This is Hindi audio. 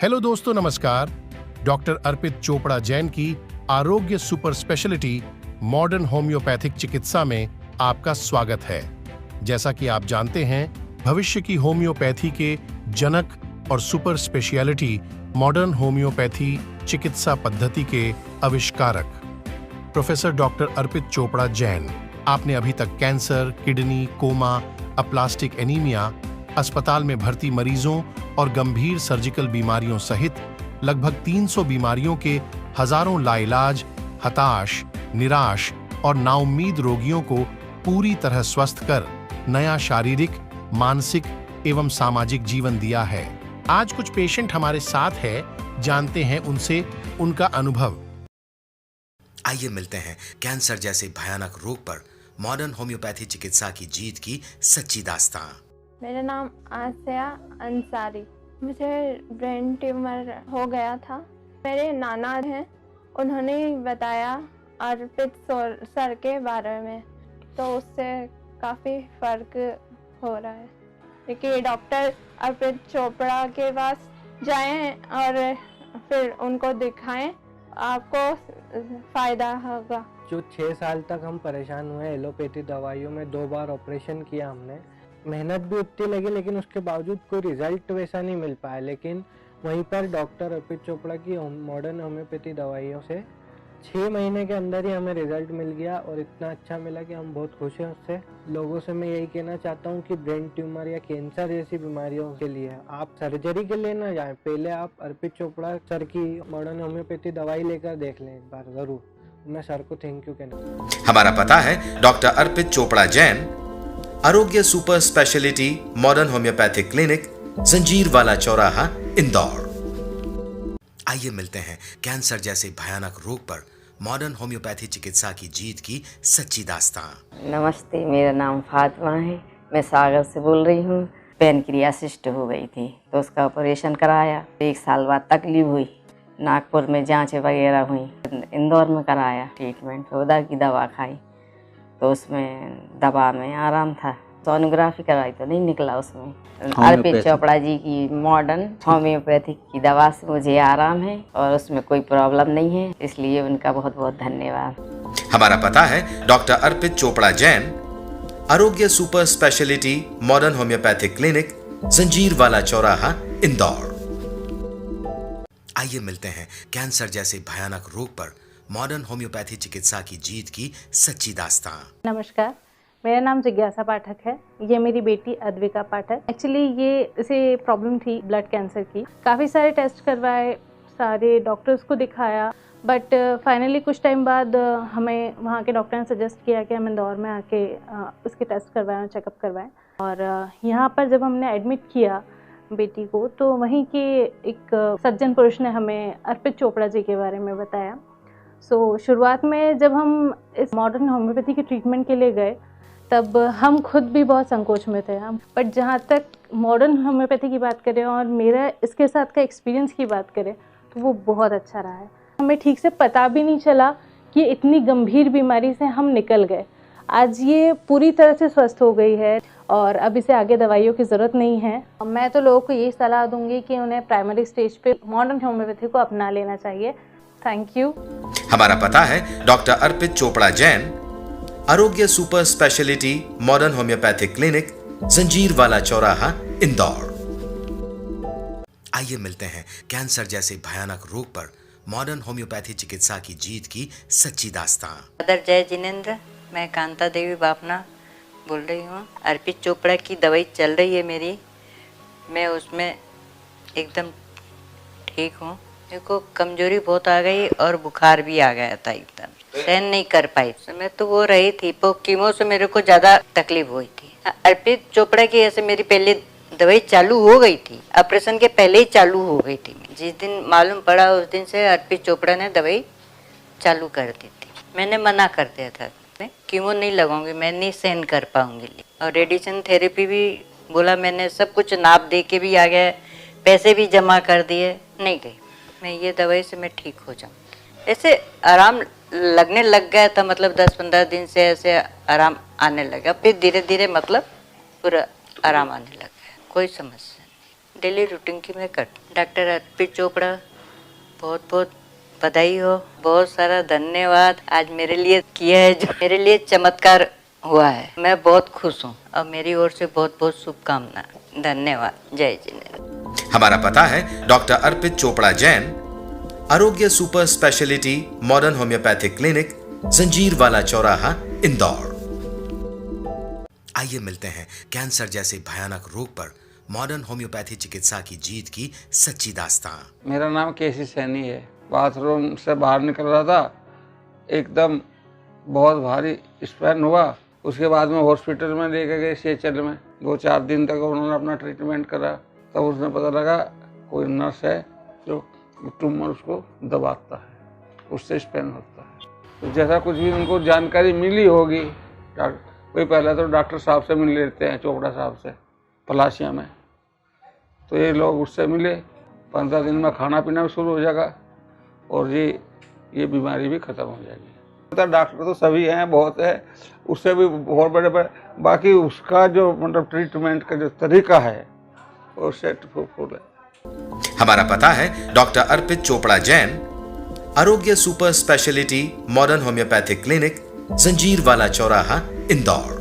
हेलो दोस्तों, नमस्कार। डॉक्टर अर्पित चोपड़ा जैन की आरोग्य सुपर स्पेशलिटी मॉडर्न होम्योपैथिक चिकित्सा में आपका स्वागत है। जैसा कि आप जानते हैं, भविष्य की होम्योपैथी के जनक और सुपर स्पेशलिटी मॉडर्न होम्योपैथी चिकित्सा पद्धति के आविष्कारक प्रोफेसर डॉक्टर अर्पित चोपड़ा जैन, आपने अभी तक cancer, kidney, coma, aplastic anaemia, अस्पताल में भर्ती मरीजों और गंभीर सर्जिकल बीमारियों सहित लगभग 300 बीमारियों के हजारों लाइलाज, हताश, निराश और नाउम्मीद रोगियों को पूरी तरह स्वस्थ कर नया शारीरिक, मानसिक एवं सामाजिक जीवन दिया है। आज कुछ पेशेंट हमारे साथ है, जानते हैं उनसे उनका अनुभव। आइए मिलते हैं कैंसर जैसे भयानक रोग पर मॉडर्न होम्योपैथी चिकित्सा की जीत की सच्ची दास्तां। मेरा नाम आसिया अंसारी। मुझे ब्रेन ट्यूमर हो गया था। मेरे नाना हैं, उन्होंने बताया अर्पित सर के बारे में, तो उससे काफ़ी फर्क हो रहा है। देखिए, डॉक्टर अर्पित चोपड़ा के पास जाएं और फिर उनको दिखाएं, आपको फ़ायदा होगा। जो 6 साल तक हम परेशान हुए एलोपैथी दवाइयों में, 2 बार ऑपरेशन किया हमने, मेहनत भी उतनी लगी लेकिन उसके बावजूद कोई रिजल्ट वैसा नहीं मिल पाया। लेकिन वहीं पर डॉक्टर अर्पित चोपड़ा की मॉडर्न होम्योपैथी दवाइयों से 6 महीने के अंदर ही हमें रिजल्ट मिल गया और इतना अच्छा मिला कि हम बहुत खुश हैं उससे। लोगों से मैं यही कहना चाहता हूँ कि ब्रेन ट्यूमर या कैंसर जैसी बीमारियों के लिए आप सर्जरी के लिए ना जाएं, पहले आप अर्पित चोपड़ा सर की मॉडर्न होम्योपैथी दवाई लेकर देख लें एक बार ज़रूर। मैं सर को थैंक यू कहना। हमारा पता है डॉक्टर अर्पित चोपड़ा जैन, आरोग्य super speciality modern homeopathic clinic, जंजीर वाला चौराहा, इंदौर। आइए मिलते हैं कैंसर जैसे भयानक रोग पर मॉडर्न होम्योपैथी चिकित्सा की जीत की सच्ची दास्तां। नमस्ते, मेरा नाम फातिमा है। मैं सागर से बोल रही हूँ। पैनक्रियासिस्ट हो गई थी तो उसका ऑपरेशन कराया। 1 साल बाद तकलीफ हुई, नागपुर में जांच वगैरह हुई, इंदौर में कराया ट्रीटमेंट, उधर की दवा खाई तो उसमें दवा में आराम था। सोनोग्राफी कराई तो नहीं निकला उसमें। अर्पित चोपड़ा जी की मॉडर्न होम्योपैथिक की दवा से मुझे आराम है और उसमें कोई प्रॉब्लम नहीं है, इसलिए उनका बहुत बहुत धन्यवाद। हमारा पता है डॉक्टर अर्पित चोपड़ा जैन, आरोग्य super speciality modern homeopathic clinic, जंजीर वाला चौराहा, इंदौर। आइए मिलते हैं कैंसर जैसे भयानक रोग पर मॉडर्न होम्योपैथी चिकित्सा की जीत की सच्ची दास्तां। नमस्कार, मेरा नाम जिज्ञासा पाठक है। ये मेरी बेटी अद्विका पाठक। एक्चुअली ये इसे प्रॉब्लम थी ब्लड कैंसर की। काफ़ी सारे टेस्ट करवाए, सारे डॉक्टर्स को दिखाया, बट फाइनली कुछ टाइम बाद हमें वहाँ के डॉक्टर ने सजेस्ट किया कि हम इंदौर में आके इसके टेस्ट करवाएं, चेकअप करवाएं। और यहाँ पर जब हमने एडमिट किया बेटी को, तो वहीं के एक सज्जन पुरुष ने हमें अर्पित चोपड़ा जी के बारे में बताया। शुरुआत में जब हम इस मॉडर्न होम्योपैथी के ट्रीटमेंट के लिए गए, तब हम खुद भी बहुत संकोच में थे बट जहाँ तक मॉडर्न होम्योपैथी की बात करें और मेरा इसके साथ का एक्सपीरियंस की बात करें, तो वो बहुत अच्छा रहा है। हमें ठीक से पता भी नहीं चला कि इतनी गंभीर बीमारी से हम निकल गए। आज ये पूरी तरह से स्वस्थ हो गई है और अब इसे आगे दवाइयों की ज़रूरत नहीं है। मैं तो लोगों को यही सलाह दूंगी कि उन्हें प्राइमरी स्टेज पे मॉडर्न होम्योपैथी को अपना लेना चाहिए। Thank you. हमारा पता है डॉक्टर अर्पित चोपड़ा जैन, आरोग्य super speciality modern homeopathic clinic, जंजीर वाला चौराहा, इंदौर। आइए मिलते हैं कैंसर जैसे भयानक रोग पर मॉडर्न होम्योपैथी चिकित्सा की जीत की सच्ची दास्तां। मदर जय जिनेंद्र, मैं कांता देवी बापना बोल रही हूँ। अर्पित चोपड़ा की दवाई चल रही है मेरी, मैं उसमें एकदम ठीक हूँ। मेरे को कमजोरी बहुत आ गई और बुखार भी आ गया था, एकदम सहन नहीं कर पाई। मैं तो वो रही थी, पर कीमो से मेरे को ज़्यादा तकलीफ हुई थी। अर्पित चोपड़ा की ऐसे मेरी पहले दवाई चालू हो गई थी, ऑपरेशन के पहले ही चालू हो गई थी। जिस दिन मालूम पड़ा उस दिन से अर्पित चोपड़ा ने दवाई चालू कर दी थी। मैंने मना कर दिया था, मैं कीमो नहीं लगाऊंगी, मैं नहीं सहन कर पाऊंगी। और रेडिएशन थेरेपी भी बोला, मैंने सब कुछ नाप दे के भी आ गया, पैसे भी जमा कर दिए, नहीं गई। मैं ये दवाई से मैं ठीक हो जाऊँ। ऐसे आराम लगने लग गया था, मतलब 10-15 दिन से ऐसे आराम आने लगा। फिर धीरे धीरे मतलब पूरा आराम आने लग गया, कोई समस्या नहीं। डेली रूटीन की मैं कर। डॉक्टर अर्पित चोपड़ा, बहुत बहुत बधाई हो, बहुत सारा धन्यवाद। आज मेरे लिए किया है जो मेरे लिए चमत्कार हुआ है। मैं बहुत खुश हूँ और मेरी ओर से बहुत बहुत शुभकामनाएं। धन्यवाद। जय जिनेन्द्र। हमारा पता है डॉक्टर अर्पित चोपड़ा जैन, आरोग्य super speciality modern homeopathic clinic, Janjirwala चौराहा, इंदौर। आइए मिलते हैं कैंसर जैसे भयानक रोग पर मॉडर्न होम्योपैथी चिकित्सा की जीत की सच्ची दास्तां। मेरा नाम केसी सैनी है। बाथरूम से बाहर निकल रहा था, एकदम बहुत भारी स्पैन हुआ। उसके बाद में हॉस्पिटल में लेके गए सीएचएल में। 2-4 दिन तक उन्होंने अपना ट्रीटमेंट करा। तब उसमें पता लगा कोई नर्स है जो ट्यूमर उसको दबाता है, उससे स्पैन होता है। तो जैसा कुछ भी उनको जानकारी मिली होगी, कोई पहले तो डॉक्टर साहब से मिल लेते हैं, चोपड़ा साहब से पलाशिया में। तो ये लोग उससे मिले। 15 दिन में खाना पीना भी शुरू हो जाएगा और ये बीमारी भी ख़त्म हो जाएगी। तो डॉक्टर तो सभी हैं, बहुत है, उससे भी बहुत बड़े बड़े। बाकी उसका जो मतलब ट्रीटमेंट का जो तरीका है वो सेट फुल है। हमारा पता है डॉक्टर अर्पित चोपड़ा जैन, आरोग्य super speciality modern homeopathic clinic, Janjirwala चौराहा, इंदौर।